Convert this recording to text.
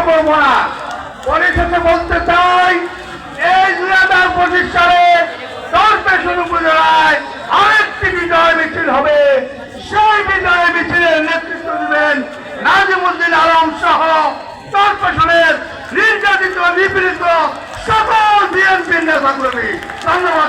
করবো না। পরিশেষে বলতে চাই, এই 2025 সালে দর্পেশন উপজেলায় আরেকটি বিজয় মিছিল হবে। সেই বিজয় মিছিলের নেতৃত্ব দিবেন নাজিমুদ্দিন আলম সহ দর্পেশনের নির্যাতিত নিপীড়িত সকল বিএনপি নেতাকর্মী। ধন্যবাদ।